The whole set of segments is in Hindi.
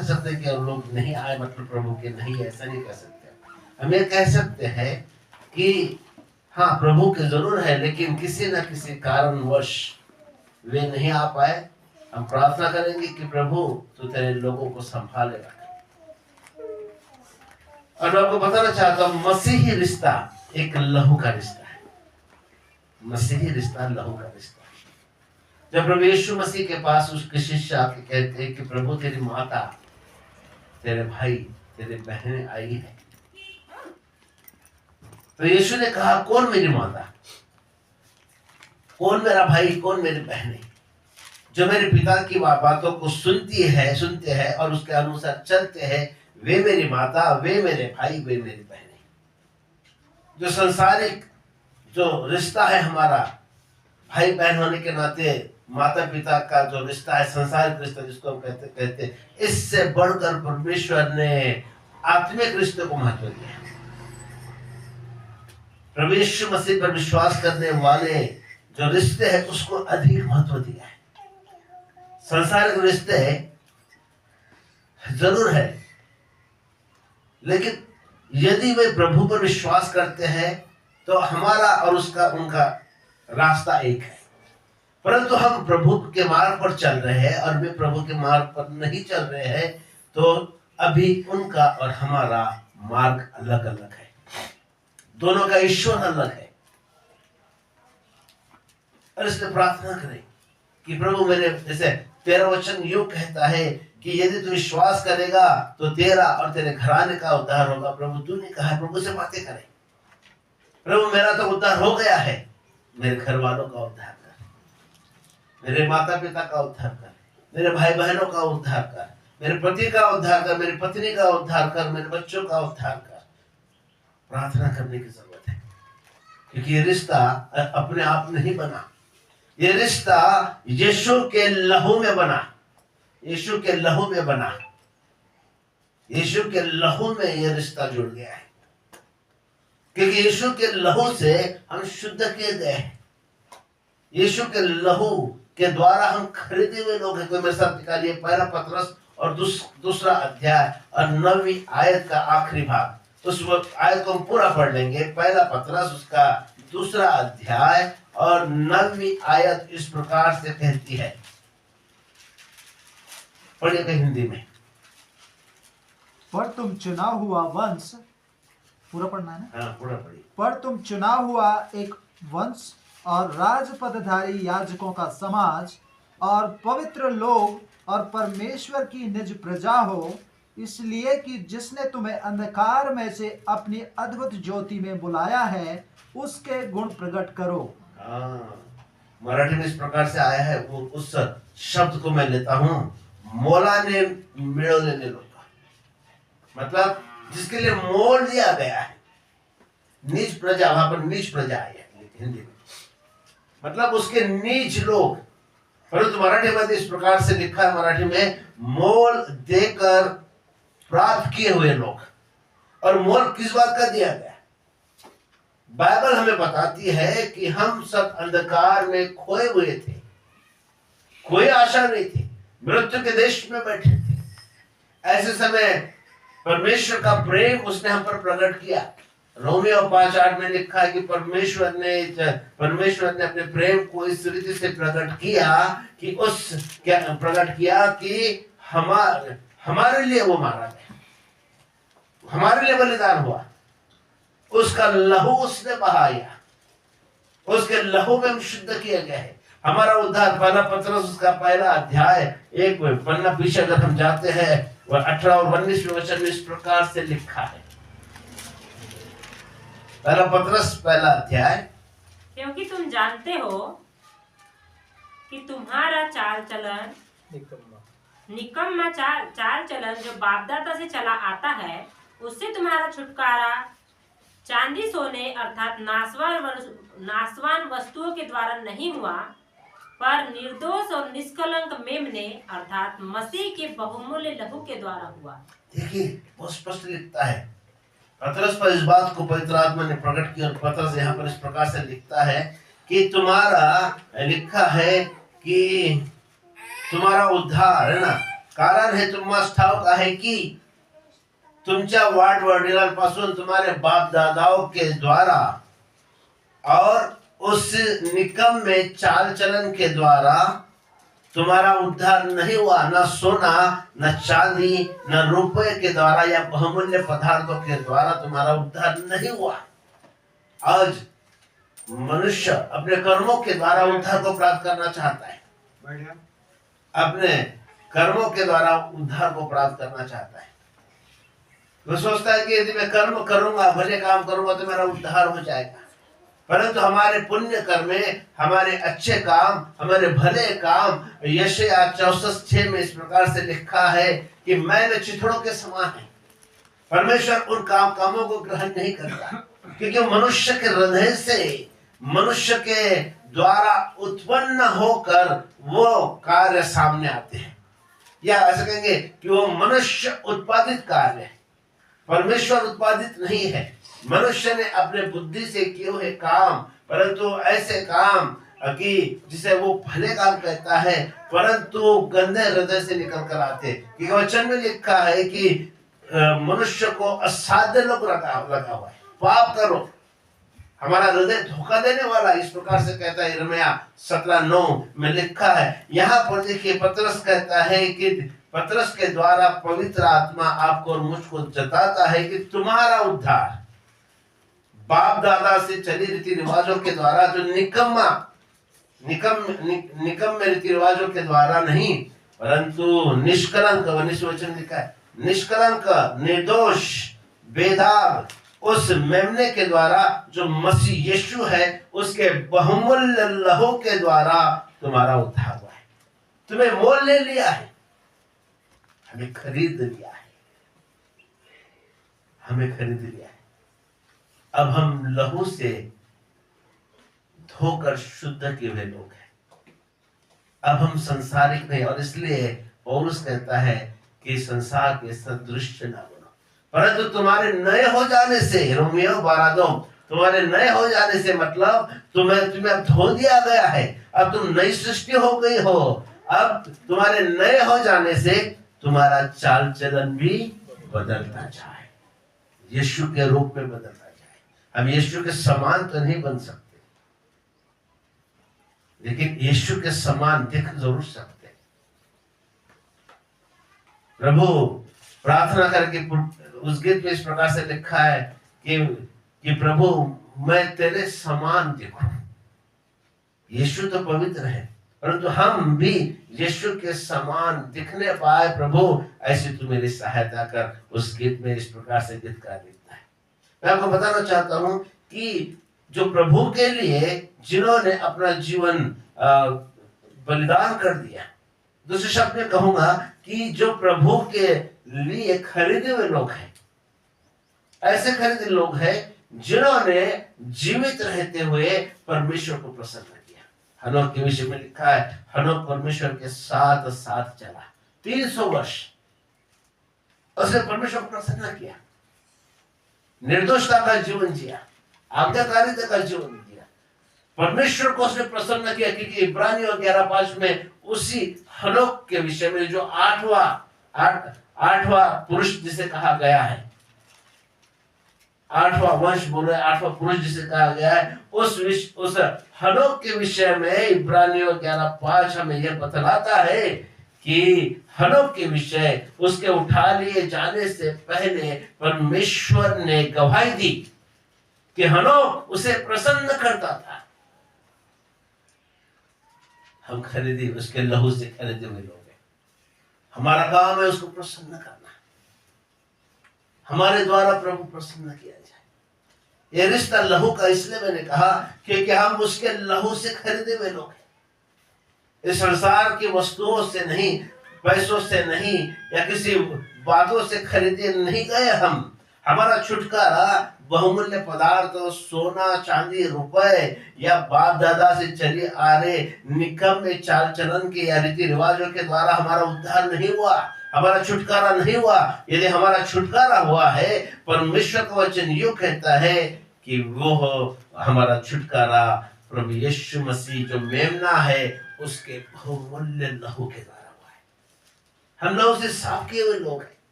कह सकते कि लोग नहीं आए मतलब प्रभु के, नहीं, ऐसा नहीं कह सकते। हम ये कह सकते हैं कि हाँ प्रभु के जरूर है, लेकिन किसी न किसी कारणवश वे नहीं आ पाए। हम प्रार्थना करेंगे कि प्रभु तू तेरे लोगों को संभालेगा। और मैं आपको बताना चाहता हूँ, मसीही रिश्ता एक लहू का रिश्ता है। मसीही रिश्ता लहू का रिश्ता है। जब प्रभु यीशु मसीह के पास उसके शिष्य आके कहते हैं कि प्रभु तेरी माता, तेरे भाई, तेरे बहनें आई है, तो यीशु ने कहा कौन मेरी माता, कौन मेरा भाई, कौन मेरी बहनें? जो मेरे पिता की बातों को सुनते हैं और उसके अनुसार चलते हैं, वे मेरी माता, वे मेरे भाई, वे मेरी बहनें। जो संसारिक जो रिश्ता है हमारा भाई बहन होने के नाते, माता पिता का जो रिश्ता है, संसारिक रिश्ता जिसको हम कहते, इससे बढ़कर परमेश्वर ने आत्मिक रिश्ते को महत्व दिया। प्रभु यीशु मसीह पर विश्वास करने वाले जो रिश्ते हैं उसको अधिक महत्व दिया है। संसारिक रिश्ते जरूर है, लेकिन यदि वे प्रभु पर विश्वास करते हैं तो हमारा और उनका रास्ता एक है। परंतु हम प्रभु के मार्ग पर चल रहे हैं और वे प्रभु के मार्ग पर नहीं चल रहे हैं, तो अभी उनका और हमारा मार्ग अलग अलग है। दोनों का ईश्वर अलग है। और इसलिए प्रार्थना करें कि प्रभु मेरे, जैसे तेरा वचन यूं कहता है कि यदि तू विश्वास करेगा तो तेरा और तेरे घराने का उद्धार होगा। प्रभु तूने कहा, प्रभु से बातें करें। प्रभु मेरा तो उद्धार हो गया है, मेरे घर वालों का उद्धार कर, मेरे माता पिता का उद्धार कर, मेरे भाई बहनों का उद्धार कर, मेरे पति का उद्धार कर, मेरी पत्नी का उद्धार कर, मेरे बच्चों का उद्धार कर। प्रार्थना करने की जरूरत है, क्योंकि ये रिश्ता अपने आप नहीं बना। ये रिश्ता यीशु के लहू में बना, यीशु के लहू में बना, यीशु के लहू में ये रिश्ता जुड़ गया है। क्योंकि यीशु के लहू से हम शुद्ध किए गए हैं। यीशु के लहू के द्वारा हम खरीदे हुए लोग हैं। कोई मेरे साथ निकालिए पहला पतरस और दूसरा अध्याय और 9वीं आयत का आखिरी भाग। उस आयत को हम पूरा पढ़ लेंगे। पहला पतरस उसका दूसरा अध्याय और 9वीं आयत इस प्रकार से कहती है, पढ़िएगा हिंदी में। पर तुम चुना हुआ वंश, पूरा पढ़ना है ना? हाँ, पूरा पढ़िए। पर तुम चुना हुआ एक वंश और राजपदधारी याजकों का समाज और पवित्र लोग और परमेश्वर की निज प्रजा हो, इसलिए कि जिसने तुम्हें अंधकार में से अपनी अद्भुत ज्योति में बुलाया है, उसके गुण प्रकट करो। मराठी में इस प्रकार से आया है, वो उस शब्द को मैं लेता हूं, मोलाने मिळवलेले लोग, मतलब जिसके लिए मोल दिया गया है। नीच प्रजा, वहां पर नीच प्रजा आई है हिंदी में, मतलब उसके नीच लोग। परंतु मराठी में इस प्रकार से लिखा है, मराठी में मोल देकर प्राप्त किए हुए लोग। और मोल किस बात का दिया गया? बाइबल हमें बताती है कि हम सब अंधकार में खोए हुए थे, कोई आशा नहीं थी, मृत्यु के देश में बैठे थे। ऐसे समय परमेश्वर का प्रेम उसने हम पर प्रकट किया। रोमियो 5:8 में लिखा है कि परमेश्वर ने अपने प्रेम को इस रीति से प्रकट किया कि हमारे लिए वो मारा गया, हमारे लिए बलिदान हुआ, उसका लहू उसने बहाया, उसके लहू में हम शुद्ध किए गए हैं। हमारा उद्धार पहला पतरस उसका पहला अध्याय एक पन्ना पीछे अगर हम जाते हैं, वह 18 और 19वें वचन में इस प्रकार से लिखा है। पहला पतरस पहला अध्याय, क्योंकि तुम जानते हो कि तुम्हारा चाल चलन निकम्मा चाल चलन जो बापदादा से चला आता है, उससे तुम्हारा छुटकारा चांदी सोने अर्थात नासवान वस्तुओं के द्वारा नहीं हुआ, पर निर्दोष और निष्कलंक मेमने अर्थात मसीह के बहुमूल्य लहू के द्वारा हुआ। देखिए बहुत स्पष्ट लिखता है। पतरस पर इस बात को पवित्र आत्मा ने प्रकट किया और पतरस यहाँ पर इस प्रकार से लिखता है कि तुम्हारा लिखा है कि तुम्हारा उद्धार है ना, कारण हे तुम्हाला ठाऊक आहे की तुमच्या वाड वडिलांपासून तुम्हारे बाप दादाओं के द्वारा और उस निकम्मे चाल चलन के द्वारा तुम्हारा उद्धार नहीं हुआ, न सोना न चांदी न रुपए के द्वारा या बहुमूल्य पदार्थों के द्वारा तुम्हारा उद्धार नहीं हुआ। आज मनुष्य अपने कर्मों के द्वारा उद्धार को प्राप्त करना चाहता है, अपने कर्मों के द्वारा उद्धार को प्राप्त करना चाहता है। वो सोचता है कि यदि मैं कर्म करूंगा, भले काम करूंगा तो मेरा उद्धार हो जाएगा। परंतु हमारे पुण्य कर्म, हमारे अच्छे काम, हमारे भले काम, यशायाह 64:6 में इस प्रकार से लिखा है कि मैल चिथड़ों के समान है। परमेश्वर उन कामों को ग्रहण नहीं करता, क्योंकि मनुष्य के हृदय से, मनुष्य के द्वारा उत्पन्न होकर वो कार्य सामने आते हैं, या ऐसा कहेंगे कि वो मनुष्य उत्पादित कार्य है, परमेश्वर उत्पादित नहीं है। मनुष्य ने अपने बुद्धि से किए हुए काम, परंतु ऐसे काम कि जिसे वो भले काम कहता है, परंतु गंदे हृदय से निकल कर आते। क्योंकि वचन में लिखा है कि मनुष्य को असाध्य लोग लगा हुआ है, पाप करो, हमारा हृदय धोखा देने वाला, इस प्रकार से कहता है। यिर्मयाह 17:9 में लिखा है। यहाँ पर देखिए पतरस कहता है कि पतरस के द्वारा पवित्र आत्मा आपको और मुझको जताता है कि तुम्हारा उद्धार बाप दादा से चली रीति रिवाजों के द्वारा, जो निकम्मे रीति रिवाजों के द्वारा नहीं, परंतु निष्कलंक, वचन लिखा है, निष्कलंक, निर्दोष, बेदाग उस मेमने के द्वारा जो मसीह यीशु है, उसके बहुमूल्य लहू के द्वारा तुम्हारा उद्धार हुआ है। तुम्हें मोल ले लिया है, हमें खरीद लिया है, हमें खरीद लिया है। अब हम लहू से धोकर शुद्ध किए हुए लोग हैं। अब हम संसारिक नहीं, और इसलिए पौलुस कहता है कि संसार के सदृश न बनो, परंतु तुम्हारे नए हो जाने से, रोमियो 12:2, तुम्हारे नए हो जाने से मतलब तुम्हें अब धो दिया गया है, अब तुम नई सृष्टि हो गई हो। अब तुम्हारे नए हो जाने से तुम्हारा चाल चलन भी बदलता जाए, यीशु के रूप में बदलता जाए। हम यीशु के समान तो नहीं बन सकते, लेकिन यीशु के समान दिख जरूर सकते। प्रभु प्रार्थना करके उस गीत में इस प्रकार से लिखा है कि प्रभु मैं तेरे समान दिखूं। यीशु तो पवित्र है, परंतु हम भी यीशु के समान दिखने पाए। प्रभु ऐसी तू मेरी सहायता कर। उस गीत में इस प्रकार से गीतकार लिखता है। मैं आपको बताना चाहता हूं कि जो प्रभु के लिए जिन्होंने अपना जीवन बलिदान कर दिया, दूसरे शब्द में कहूंगा कि जो प्रभु के लिए खरीदे हुए लोग हैं, ऐसे खरीदे लोग हैं जिन्होंने जीवित रहते हुए परमेश्वर को प्रसन्न किया। हनोक के विषय में लिखा है, हनोक परमेश्वर के साथ साथ चला 300 वर्ष, उसने परमेश्वर को प्रसन्न किया, निर्दोषता का जीवन जिया, आज्ञाकारिता का जीवन जिया, परमेश्वर को उसने प्रसन्न किया। क्योंकि इब्रानियों 11:5 में उसी हनोक के विषय में जो आठवां पुरुष जिसे कहा गया है, 8वां वंश बोले, 8वां पुरुष जिसे कहा गया है, उस हनोक के विषय में इब्रानियों 11:5 हमें यह बतलाता है कि हनोक के विषय उसके उठा लिए जाने से पहले परमेश्वर ने गवाही दी कि हनोक उसे प्रसन्न करता था। हम खरीदे, उसके लहू से खरीदे हुए लोग हैं। हमारा काम है उसको प्रसन्न करना, हमारे द्वारा प्रभु प्रसन्न किया जाए। ये रिश्ता लहू का इसलिए मैंने कहा क्योंकि हम उसके लहू से खरीदे हुए लोग हैं। इस संसार की वस्तुओं से नहीं, पैसों से नहीं, या किसी बातों से खरीदे नहीं गए हम। हमारा छुटकारा बहुमूल्य पदार्थ, सोना चांदी रुपए या बाप दादा से चले आ रहे निकम्मे चाल चलन के या रीति रिवाजों के द्वारा हमारा उद्धार नहीं हुआ, हमारा छुटकारा नहीं हुआ। यदि हमारा छुटकारा हुआ है, परमेश्वर का वचन यूं कहता है कि वो हमारा छुटकारा प्रभु यीशु मसीह जो मेमना है उसके बहुमूल्य लहू के द्वारा हुआ है। हम लोग से साफ किए हुए लोग हैं।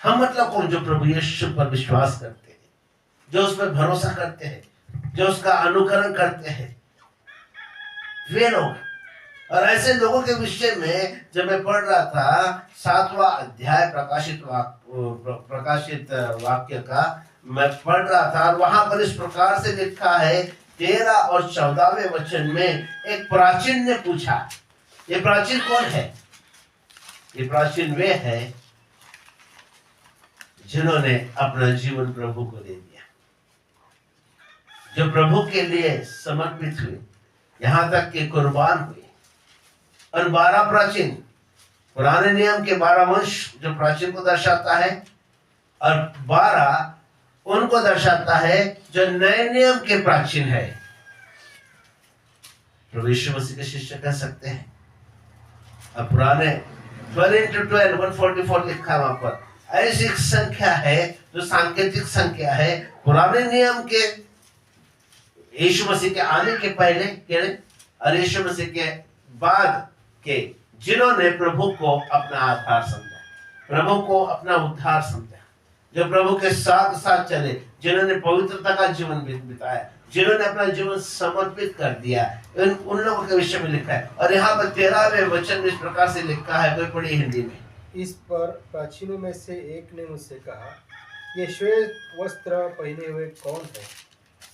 हम मतलब कौन? जो प्रभु यीशु पर विश्वास करते हैं, जो उस पर भरोसा करते हैं, जो उसका अनुकरण करते हैं, वे लोग। और ऐसे लोगों के विषय में जब मैं पढ़ रहा था 7वां अध्याय प्रकाशित वाक्य का मैं पढ़ रहा था, और वहां पर इस प्रकार से लिखा है 13 और 14वें वचन में, एक प्राचीन ने पूछा। ये प्राचीन कौन है? ये प्राचीन वे है जिन्होंने अपना जीवन प्रभु को दे दिया, जो प्रभु के लिए समर्पित हुए, यहां तक कि कुर्बान हुए। और 12 प्राचीन, पुराने नियम के 12 वंश जो प्राचीन को दर्शाता है, और 12 उनको दर्शाता है जो नए नियम के प्राचीन है। प्रभु यीशु मसीह के शिष्य कह सकते हैं। अब पुराने 12 into 12 144 लिखा है वहां पर। ऐसी एक संख्या है जो सांकेतिक संख्या है पुराने नियम के, यीशु मसीह के आने के पहले के और यीशु मसीह के बाद के, जिन्होंने प्रभु को अपना आधार समझा, प्रभु को अपना उद्धार समझा, जो प्रभु के साथ साथ चले, जिन्होंने पवित्रता का जीवन बिताया, जिन्होंने अपना जीवन समर्पित कर दिया, उन लोगों के विषय में लिखा है। और यहाँ पर 13वें वचन में इस प्रकार से लिखा है, कोई पढ़ी हिंदी में। इस पर प्राचीनों में से एक ने मुझसे कहा, ये श्वेत वस्त्र पहने हुए कौन है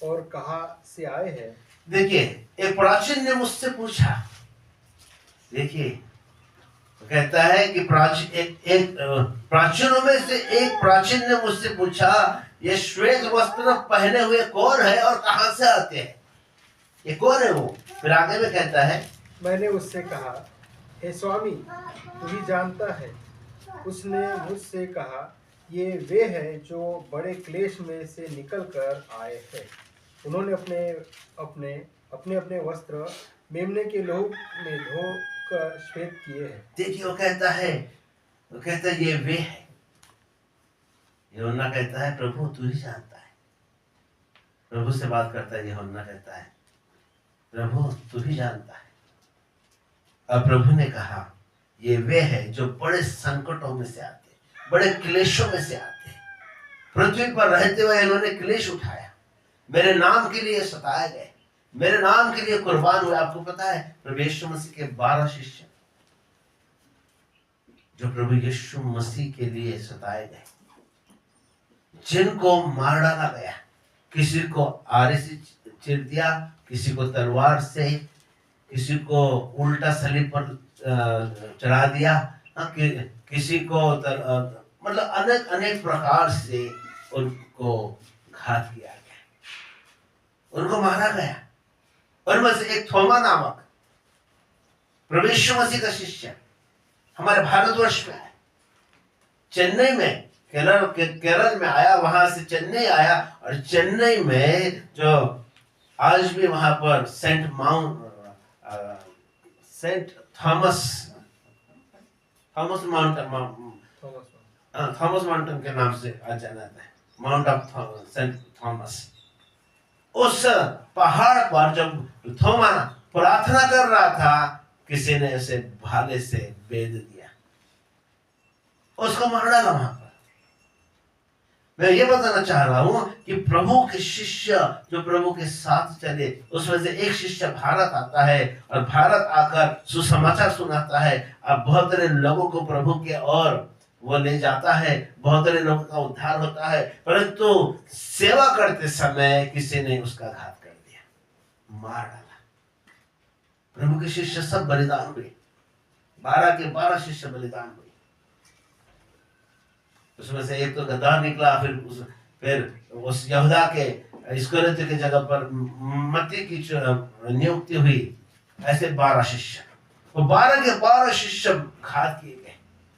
और कहाँ से आए हैं? देखिए, एक प्राचीन ने मुझसे पूछा। देखिए, कहता है कि प्राचीनों में से एक प्राचीन ने मुझसे पूछा, ये श्वेत वस्त्र पहने हुए कौन है और कहां से आते हैं? ये कौन है वो? फिर आगे में कहता है, मैंने उससे कहा, हे स्वामी, तू ही जानता है। उसने मुझसे कहा, ये वे हैं जो बड़े क्लेश में से निकल कर आए हैं। उन्होंने अपने अपने वस्त्र मेमने के लहू में धोकर श्वेत किए हैं। देखिए, वो कहता है ये वे है। यूहन्ना कहता है, प्रभु तू ही जानता है। प्रभु से बात करता है यूहन्ना, कहता है प्रभु तू ही जानता है। और प्रभु ने कहा, ये वे हैं जो बड़े संकटों में से आते, बड़े क्लेशों में से आते। पृथ्वी पर रहते हुए इन्होंने क्लेश उठाया, मेरे नाम के लिए सताए गए, मेरे नाम के लिए कुर्बान हुए। आपको पता है, प्रभु यीशु मसीह के 12 शिष्य जो प्रभु यीशु मसीह के लिए सताए गए, जिनको मार डाला गया, किसी को आरे से चीर दिया, किसी को तलवार से, किसी को उल्टा सलीब पर चढ़ा दिया, किसी को मतलब अनेक अनेक प्रकार से उनको घात किया गया, उनको मारा गया। उनमें से एक थोमा नामक प्रभु यीशु मसीह का शिष्य हमारे भारतवर्ष में है, चेन्नई में, केरल में आया, वहां से चेन्नई आया। और चेन्नई में जो आज भी वहां पर सेंट थॉमस माउंटेन के नाम से आज जाना जाता है, माउंट ऑफ सेंट थॉमस। उस पहाड़ पर जब थोमा प्रार्थना कर रहा था, किसी ने उसे भाले से बेध दिया, उसको मार डाला वहां पर। मैं ये बताना चाह रहा हूं कि प्रभु के शिष्य जो प्रभु के साथ चले, उसमें से एक शिष्य भारत आता है, और भारत आकर सुसमाचार सुनाता है। अब बहुत सारे लोगों को प्रभु के और वो ले जाता है, बहुत सारे लोगों का उद्धार होता है। परंतु सेवा करते समय किसी ने उसका घात कर दिया, मार डाला। प्रभु के शिष्य सब बलिदान हुए, 12 के 12 शिष्य बलिदान हुए। उसमें से एक तो गद्दार निकला, फिर उस यहूदा के इस्करियोती की जगह पर मत्ती की नियुक्ति हुई। ऐसे 12 शिष्य, वो 12 के 12 शिष्य घात किए गए।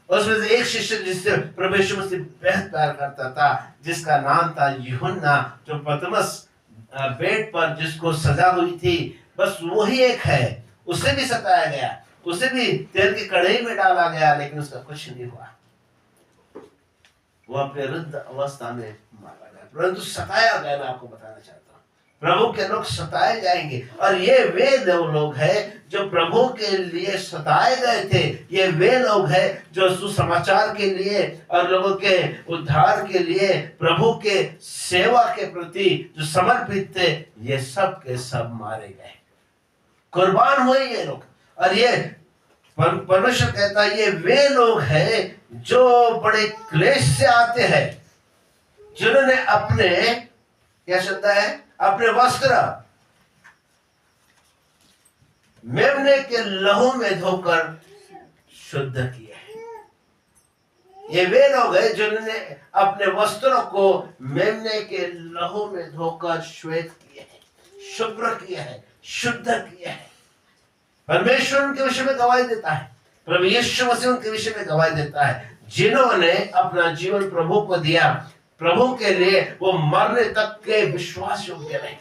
उसमें से एक शिष्य जिससे प्रभु यीशु मसीह बेहद प्यार करता था, जिसका नाम था यूहन्ना, जो पतमस बेट पर जिसको सजा हुई थी, बस वही एक है। उसे भी सताया गया, उसे भी तेल की कढ़ाई में डाला गया, लेकिन उसका कुछ नहीं हुआ। वो अपने वृद्ध अवस्था में मारा गया, परंतु सताया गया। मैं आपको बताना चाहता हूँ, प्रभु के लोग सताए जाएंगे। और ये वे लोग हैं जो प्रभु के लिए सताए गए थे। ये वे लोग हैं जो सुसमाचार के लिए और लोगों के उद्धार के लिए प्रभु के सेवा के प्रति जो समर्पित थे, ये सब के सब मारे गए, कुर्बान हुए ये लोग। और ये परमेश्वर कहता है ये वे लोग हैं जो बड़े क्लेश से आते हैं, जिन्होंने अपने, क्या शब्द है, अपने वस्त्र मेमने के लहू में धोकर शुद्ध किए हैं। ये वे लोग हैं जिन्होंने अपने वस्त्रों को मेमने के लहू में धोकर श्वेत किए हैं, शुभ्र किए हैं, शुद्ध किए हैं। परमेश्वर उनके विषय में गवाही देता है, प्रभु यीशु मसीह उनके विषय में गवाही देता है, जिन्होंने अपना जीवन प्रभु को दिया, प्रभु के लिए वो मरने तक के विश्वास योग्य रहे।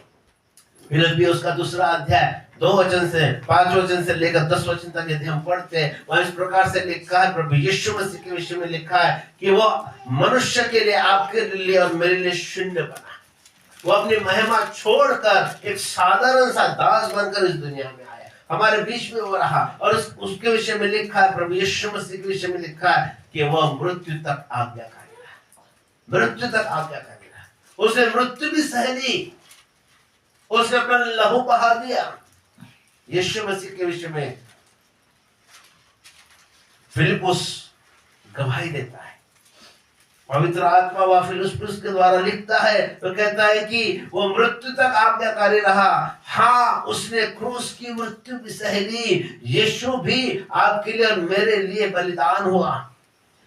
फिलिप्पियों उसका 2 अध्याय 2 वचन से 5 वचन से लेकर 10 वचन तक यदि हम पढ़ते हैं, वहां इस प्रकार से लिखा है, प्रभु यीशु मसीह के विषय में लिखा है कि वो मनुष्य के लिए, आपके लिए और मेरे लिए शून्य बना। वो अपनी महिमा छोड़कर एक साधारण सा दास बनकर इस दुनिया में आया, हमारे बीच में वो रहा। और उसके विषय में लिखा है, प्रभु यीशु मसीह के विषय में लिखा है कि वह मृत्यु तक आज्ञाकारी रहा, मृत्यु तक आज्ञाकारी रहा। उसने मृत्यु भी सह ली, उसने अपना लहू बहा दिया। यीशु मसीह के विषय में फिलिप्पुस गवाही देता है, पवित्र आत्मा व फिलिप्पुस के द्वारा लिखता है, तो कहता है कि वो मृत्यु तक आज्ञाकारी रहा। हाँ, उसने क्रूस की मृत्यु भी सह ली। यीशु भी आपके लिए और मेरे लिए बलिदान हुआ।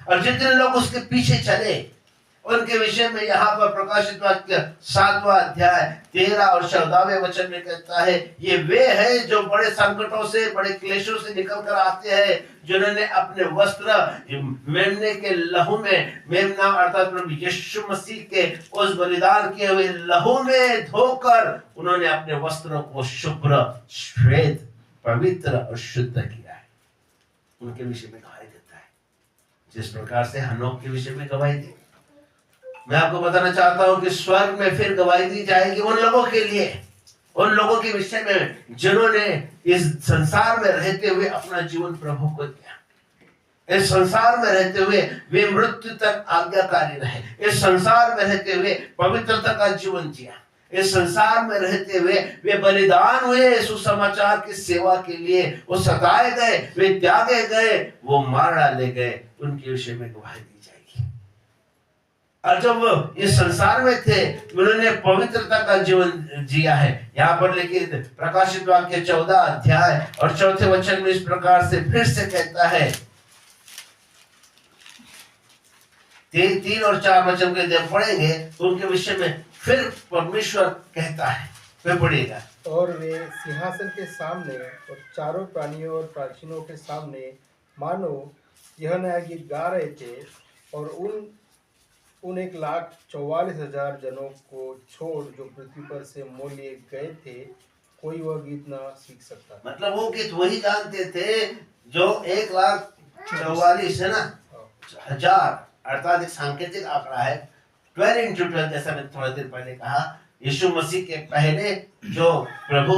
और जितने लोग उसके पीछे चले, उनके विषय में यहाँ पर प्रकाशित वाक्य 7वां अध्याय 13 और 14वें वचन में कहता है, ये वे हैं जो बड़े संकटों से, बड़े क्लेशों से निकल कर आते हैं, जिन्होंने अपने वस्त्र मेमने के लहू में, मेमना अर्थात प्रभु यीशु मसीह के उस बलिदान किए हुए लहू में धोकर उन्होंने अपने वस्त्रों को शुभ्र, श्वेत, पवित्र और शुद्ध किया है। उनके विषय में गवाही देता है, जिस प्रकार से हनोक के विषय में गवाही दी। मैं आपको बताना चाहता हूं कि स्वर्ग में फिर गवाही दी जाएगी उन लोगों के लिए, उन लोगों के विषय में जिन्होंने इस संसार में रहते हुए अपना जीवन प्रभु को दिया। इस संसार में रहते हुए वे मृत्यु तक आज्ञाकारी रहे, इस संसार में रहते हुए पवित्रता का जीवन जिया, इस संसार में रहते हुए वे बलिदान हुए सुसमाचार की सेवा के लिए। वो सताए गए, वे त्यागे गए, वो मार डाले गए। उनके विषय में गवाही दी जाएगी। और जब वो इस संसार में थे, उन्होंने पवित्रता का जीवन जिया है। यहाँ पर लिखित प्रकाशित वाक्य 14 अध्याय और 4 वचन में इस प्रकार से फिर से कहता है, 3 और 4 वचन के जब पढ़ेंगे तो उनके विषय में फिर परमेश्वर कहता है, फिर पढ़िएगा। और वे सिंहासन के सामने और चारों प्राणियों और प्राचीनों के सामने मानो यह नया गीत गा रहे थे, और उन 1,44,000 जनों को छोड़ जो पृथ्वी पर से मोल लिए गए थे, कोई वह गीत ना सीख सकता। मतलब वो गीत वही जानते थे जो 1,44,000 है ना, 1000 अर्थात एक सांकेतिक आंकड़ा है। 12 into 12 जैसा मैं थोड़ी देर पहले कहा, यीशु मसीह के पहले जो प्रभु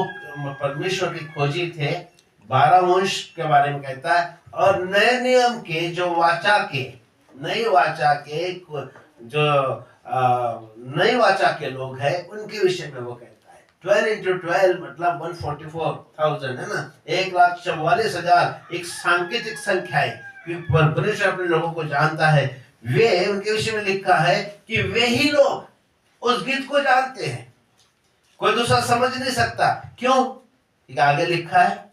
परमेश्वर के खोजी थे, 12 वंश के बारे में कहता है। और नए नियम के जो वाचा के, नई वाचा के जो नई वाचा के लोग हैं, उनके विषय में वो कहता है। 12 into 12 मतलब 144,000 है ना, 1,44,000 एक सांकेतिक संख्या है, क्योंकि परमेश्वर अपने लोगों को जानता है। वे, उनके विषय में लिखा है कि वे ही लोग उस गीत को जानते हैं, कोई दूसरा समझ नहीं सकता। क्यों? आगे लिखा है,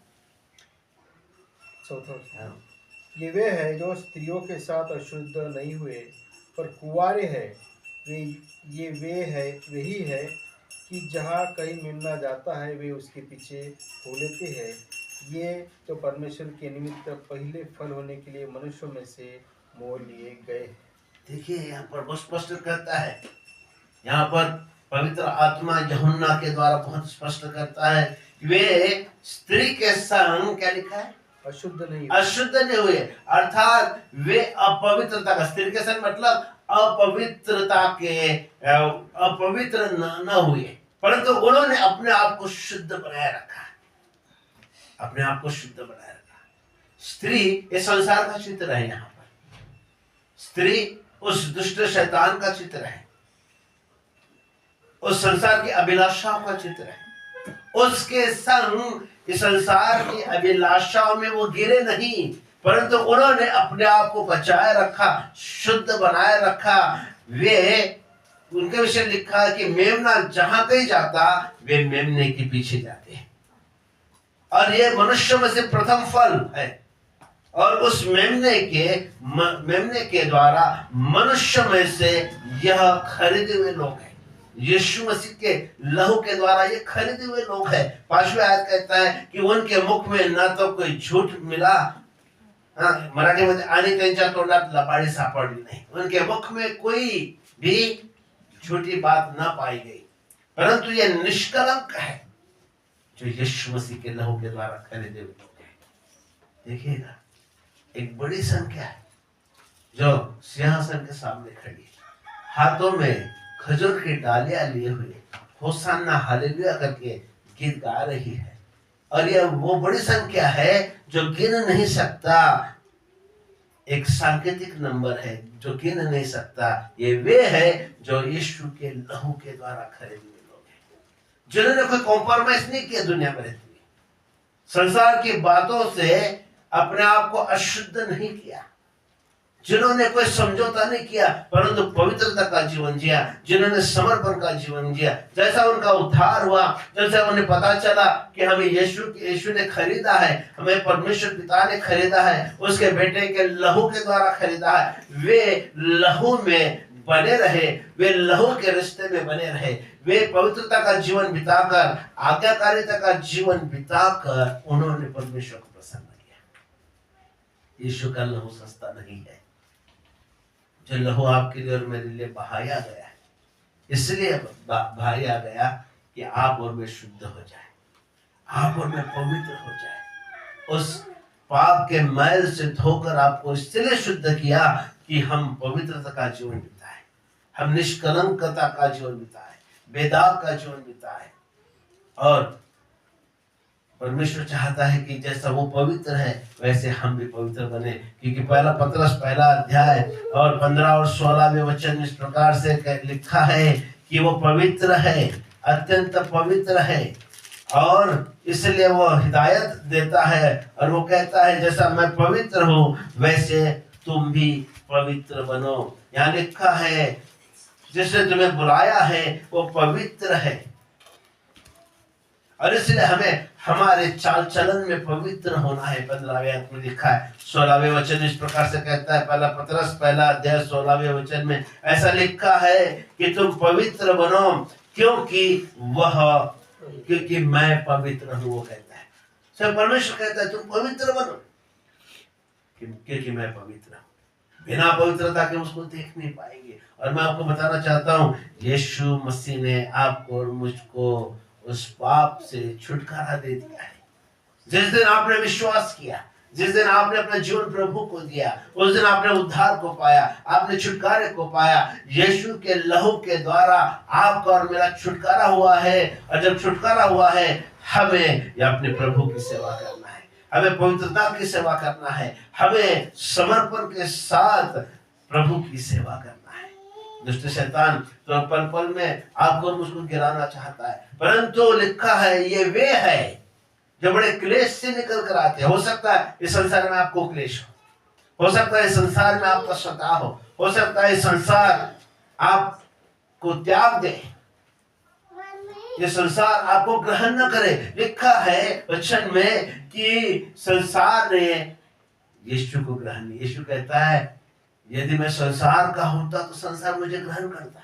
ये वे हैं जो स्त्रियों के साथ अशुद्ध नहीं हुए पर कुंवारे हैं। वही है कि जहाँ कहीं मिलना जाता है वे उसके पीछे हो लेते हैं। ये तो परमेश्वर के निमित्त पहले फल होने के लिए मनुष्यों में से मोल लिए गए। देखिए यहाँ पर बहुत स्पष्ट करता है, यहाँ पर पवित्र आत्मा यूहन्ना के द्वारा बहुत स्पष्ट करता है, वे स्त्री के संग, क्या लिखा है, अशुद्ध नहीं हुए, अर्थात वे अपवित्रता का, स्त्री के संग मतलब अपवित्रता के, अपवित्र न हुए, परंतु उन्होंने अपने आप को शुद्ध बनाए रखा, अपने आप को शुद्ध बनाए रखा। स्त्री इस संसार का चित्र है, यहाँ पर स्त्री उस दुष्ट शैतान का चित्र है, उस संसार की अभिलाषाओं का चित्र है। उसके संग इस संसार की अभिलाषाओं में वो गिरे नहीं, परंतु उन्होंने अपने आप को बचाए रखा, शुद्ध बनाए रखा। वे उनके विषय लिखा है कि मेमना जहां कहीं जाता वे मेमने के पीछे जाते हैं, और ये मनुष्य में से प्रथम फल है। और उस मेमने के द्वारा मनुष्य में से यह खरीदे हुए लोग हैं। यीशु मसीह के लहू के द्वारा ये खरीदे हुए लोग हैं। 5वें आयत कहता है कि उनके मुख में न तो कोई झूठ मिला, मराठी मध्ये आणि त्यांच्या तोंडात लबाडी सापडली नहीं, उनके मुख में कोई भी झूठी बात न पाई गई, परंतु ये निष्कलंक है जो यीशु मसीह के लहू के द्वारा खरीदे हुए लोग हैं। देखिएगा, एक बड़ी संख्या है जो सिंहासन के सामने खड़ी है, हाथों में खजूर की डालियां लिए हुए होसाना हालेलुया करके गीत गा रही है। और यह वो बड़ी संख्या है जो गिन नहीं सकता, एक सांकेतिक नंबर है जो गिन नहीं सकता। ये वे है जो यीशु के लहू के द्वारा खरीदे हुए लोग हैं, जिन्होंने कोई कॉम्प्रोमाइज नहीं किया दुनिया में रहते हुए, संसार की बातों से अपने आप को अशुद्ध नहीं किया, जिन्होंने कोई समझौता नहीं किया परंतु पवित्रता का जीवन जिया, जिन्होंने समर्पण का जीवन जिया। जैसा उनका उद्धार हुआ, जैसा उन्हें पता चला कि हमें यीशु ने खरीदा है, हमें परमेश्वर पिता ने खरीदा है, उसके बेटे के लहू के द्वारा खरीदा है, वे लहू में बने रहे, वे लहू के रिश्ते में बने रहे, वे पवित्रता का जीवन बिताकर, आज्ञाकारिता का जीवन बिताकर उन्होंने परमेश्वर को प्रसन्न किया। यीशु का लहू सस्ता नहीं है, जो लहू आपके लिए और मेरे लिए बहाया गया है, इसलिए बहाया गया कि आप और मैं शुद्ध हो जाए, आप और मैं पवित्र हो जाए। उस पाप के मैल से धोकर आपको इसलिए शुद्ध किया कि हम पवित्रता का जीवन बिताए, हम निष्कलंकता का जीवन बिताए, बेदाग का जीवन बिताए। और परमेश्वर चाहता है कि जैसा वो पवित्र है वैसे हम भी पवित्र बने, क्योंकि पहला पतरस पहला अध्याय और 15 और 16वें वचन इस प्रकार से लिखा है कि वो पवित्र है, अत्यंत पवित्र है, और इसलिए वो हिदायत देता है और वो कहता है जैसा मैं पवित्र हूँ वैसे तुम भी पवित्र बनो। यहाँ लिखा है जिसने तुम्हें बुलाया है वो पवित्र है, और इसलिए हमें हमारे चाल चलन में पवित्र होना है। 15वें अध्याय में लिखा है, 16वें वचन इस प्रकार से कहता है, पहला पतरस पहला अध्याय 16वें वचन में ऐसा लिखा है कि तुम पवित्र बनो क्योंकि मैं पवित्र हूँ। वो कहता है, सब परमेश्वर कहता है तुम पवित्र बनो क्योंकि मैं पवित्र हूँ। बिना पवित्रता के उसको देख नहीं पाएंगे। और मैं आपको बताना चाहता हूँ, यीशु मसीह ने आपको और मुझको उस पाप से छुटकारा दे दिया है। जिस दिन आपने विश्वास किया, जिस दिन आपने अपना जीवन प्रभु को दिया, उस दिन आपने उद्धार को पाया, आपने छुटकारे को पाया। यीशु के लहू के द्वारा आपका और मेरा छुटकारा हुआ है, और जब छुटकारा हुआ है हमें अपने प्रभु की सेवा करना है, हमें पवित्रता की सेवा करना है, हमें समर्पण के साथ प्रभु की सेवा करना है। दुष्ट शैतान तो पल पल में आपको और मुझको गिराना चाहता है, परंतु लिखा है ये वे है जो बड़े क्लेश से निकल कर आते हैं। हो सकता है इस संसार में आपको क्लेश हो सकता है इस संसार में आपका सताव हो सकता है इस संसार आपको त्याग दे, ये संसार आपको ग्रहण न करे। लिखा है वचन में कि संसार ने यीशु को ग्रहण नहीं। यीशु कहता है यदि मैं संसार का होता तो संसार मुझे ग्रहण करता,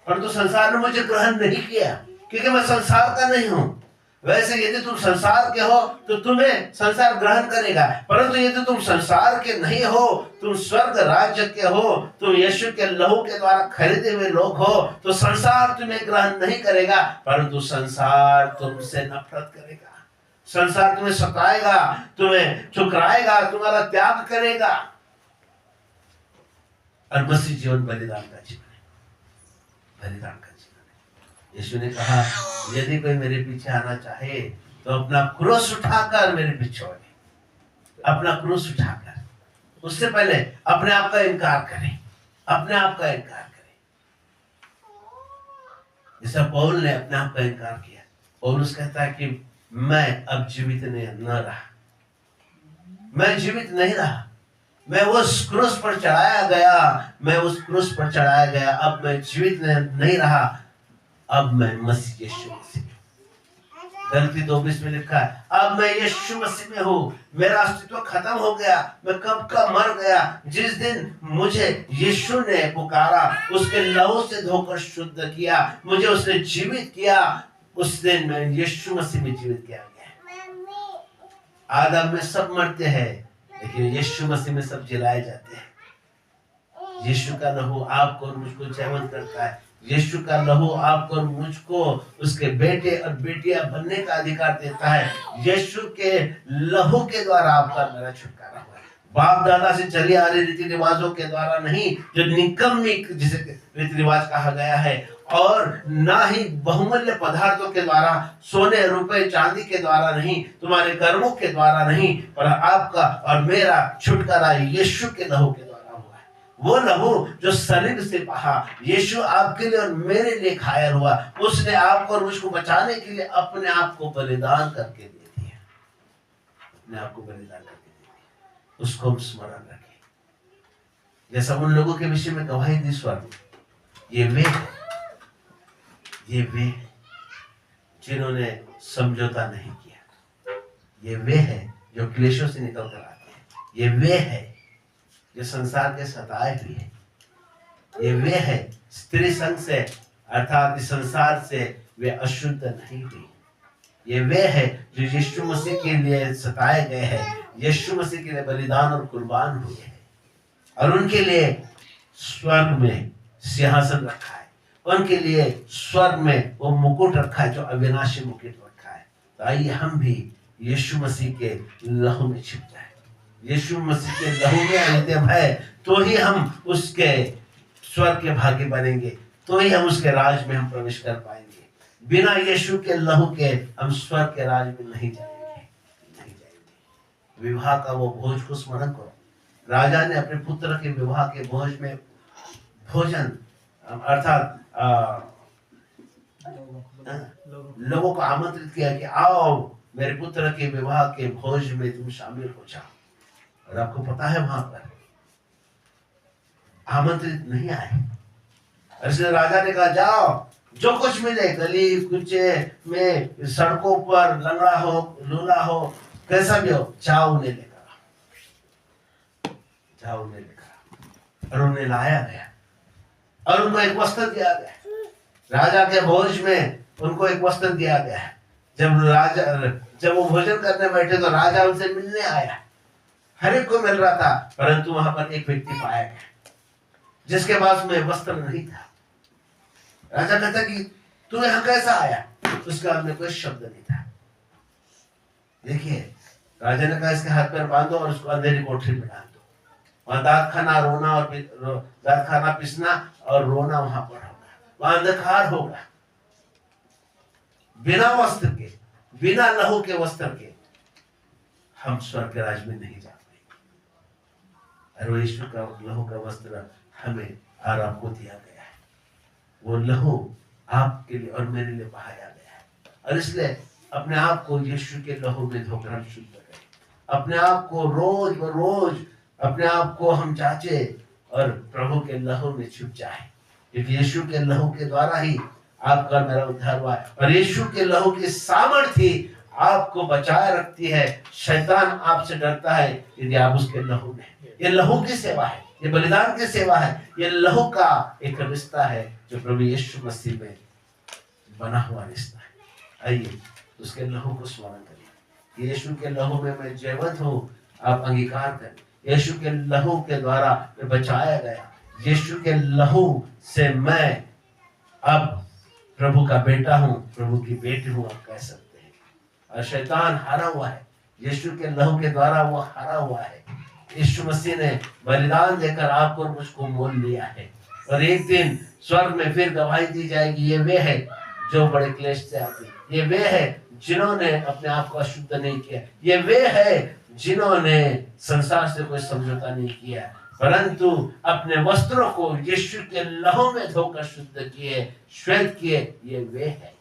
परंतु संसार ने मुझे ग्रहण नहीं किया क्योंकि मैं संसार का नहीं हूं। वैसे यदि तुम संसार के हो तो तुम्हें संसार ग्रहण करेगा, परंतु यदि तुम संसार के नहीं हो, तुम स्वर्ग राज्य के हो, तुम यीशु के लहू के द्वारा खरीदे हुए लोग हो, तो संसार तुम्हें ग्रहण नहीं करेगा, परंतु संसार तुमसे नफरत करेगा, संसार तुम्हें सताएगा, तुम्हें ठुकराएगा, तुम्हारा त्याग करेगा। और मसीह जीवन बलिदान का जीवन है, बलिदान का जीवन है। यीशु ने कहा यदि कोई मेरे पीछे आना चाहे तो अपना क्रूस उठाकर मेरे पीछे छोड़े। अपना क्रूस उठाकर, उससे पहले अपने आप का इनकार करें, अपने आप का इनकार करें। जैसा पौल ने अपने आप का इनकार किया। पौलुस कहता है कि मैं अब जीवित न रहा, मैं जीवित नहीं रहा, मैं उस क्रूस पर चढ़ाया गया, मैं उस क्रूस पर चढ़ाया गया, अब मैं जीवित नहीं रहा, अब मैं मसीह यीशु मसीह। गलती 22 में लिखा है अब मैं यीशु मसीह में हूँ, मेरा अस्तित्व खत्म हो गया, मैं कब का मर गया। जिस दिन मुझे यीशु ने पुकारा, उसके लहू से धोकर शुद्ध किया, मुझे उसने जीवित किया, उस दिन मैं यीशु मसीह में जीवित किया गया। आदम में सब मरते हैं, लेकिन यीशु मसीह में सब जिलाए जाते हैं। यीशु का लहू आपको और मुझको जीवंत करता है। यीशु का लहू आपको और मुझको उसके बेटे और बेटियां बनने का अधिकार देता है। यीशु के लहू के द्वारा आपका मेरा छुटकारा हुआ है। बाप दादा से चली आ रही रीति रिवाजों के द्वारा नहीं, जो निकम्मी जिसे रीति रिवाज कहा गया है, और ना ही बहुमूल्य पदार्थों के द्वारा, सोने रुपए चांदी के द्वारा नहीं, तुम्हारे कर्मों के द्वारा नहीं, पर आपका और मेरा छुटकारा यीशु के लहू के द्वारा हुआ है। वो लहू जो शरीर से बहा, यीशु आपके लिए और मेरे लिए घायल हुआ, उसने आपको और मुझको बचाने के लिए अपने आप को बलिदान करके दे दिया, अपने आप को बलिदान करके दे दिया। उसको हम स्मरण रखें। जैसा उन लोगों के विषय में गवाही दी स्वर्ग, ये वे जिन्होंने समझौता नहीं किया, ये वे हैं जो क्लेशों से निकल कर आते हैं, ये वे हैं जो संसार के सताए हुए हैं, ये वे हैं स्त्री संग से अर्थात इस संसार से वे अशुद्ध नहीं हुई, ये वे हैं जो यीशु मसीह के लिए सताए गए हैं, यीशु मसीह के लिए बलिदान और कुर्बान हुए हैं, और उनके लिए स्वर्ग में सिंहासन रखा है, उनके लिए स्वर्ग में वो मुकुट रखा है जो अविनाशी मुकुट रखा है। तो आइए हम भी यीशु मसीह के लहू में छिप जाए। यीशु मसीह के लहू में अंतिम है तो ही हम उसके स्वर्ग के भागी बनेंगे, तो ही हम उसके राज में हम प्रवेश कर पाएंगे। बिना यीशु के लहू के हम स्वर्ग के राज में नहीं जाएंगे। विवाह का वो भोज को स्मरण करो। राजा ने अपने पुत्र के विवाह के भोज में भोजन अर्थात लोगों को आमंत्रित किया कि आओ मेरे पुत्र के विवाह के भोज में तुम शामिल हो जाओ। और आपको पता है वहां पर आमंत्रित नहीं आए, इसलिए राजा ने कहा जाओ, जो कुछ मिले गली कुचे में, सड़कों पर, लंगड़ा हो लूला हो, कैसा भी हो, जाओ उन्हें लेकर और उन्हें लाया गया और उनको एक वस्त्र दिया गया। राजा के भोज में उनको एक वस्त्र दिया गया। जब वो भोजन करने बैठे तो राजा उनसे मिलने आया, हर एक को मिल रहा था, परंतु वहां पर एक व्यक्ति पाया गया जिसके पास में वस्त्र नहीं था। राजा कहता कि तू यहाँ कैसा आया? उसका अंदर कोई शब्द नहीं था। देखिए, राजा ने कहा इसके हाथ पैर बांधो और उसको अंधेरी कोठरी में डाल दो, वहां दांत खाना रोना और दांत खाना पिसना और रोना वहां पर होगा, वहां अंधकार होगा। बिना वस्त्र के, बिना लहू के वस्त्र के हम स्वर्ग के राज में नहीं जा पाएंगे। और यीशु का लहू का वस्त्र हमें और आपको दिया गया है। वो लहू आपके लिए और मेरे लिए बहाया गया है, और इसलिए अपने आप को यीशु के लहू में धोकर हम शुद्ध करें। अपने आप को रोज रोज अपने आप को हम जांचे और प्रभु के लहू में छुप जाए, क्योंकि यीशु के लहू के द्वारा ही आपका मेरा उद्धार हुआ है। और यीशु के लहू की सामर्थ्य आपको बचाए रखती है। शैतान आपसे डरता है यदि आप उसके लहू में। ये लहू की सेवा है, ये बलिदान की सेवा है, ये लहू का एक रिश्ता है जो प्रभु यीशु मसीह में बना हुआ रिश्ता है। आइए उसके लहू को स्मरण करिए। यीशु के लहू में मैं जीवित हूँ, आप अंगीकार करें। यीशु के लहू के द्वारा मैं बचाया गया। यीशु के लहू से मैं अब प्रभु का बेटा हूँ, प्रभु की बेटी हूँ, आप कह सकते हैं। और शैतान हारा हुआ है, यीशु के लहू के द्वारा वो हारा हुआ है। यीशु मसीह ने बलिदान देकर आपको और मुझको मोल लिया है। और एक दिन स्वर्ग में फिर गवाही दी जाएगी, ये वे है जो बड़े क्लेश से आते हैं। ये वे है जिन्होंने अपने आप को अशुद्ध नहीं किया। ये वे है जिन्होंने संसार से कोई समझौता नहीं किया, परंतु अपने वस्त्रों को यीशु के लहू में धोकर शुद्ध किए, श्वेत किए। ये वे है।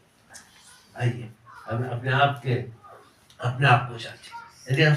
आइए हम अपने आप को जांचें। यदि हम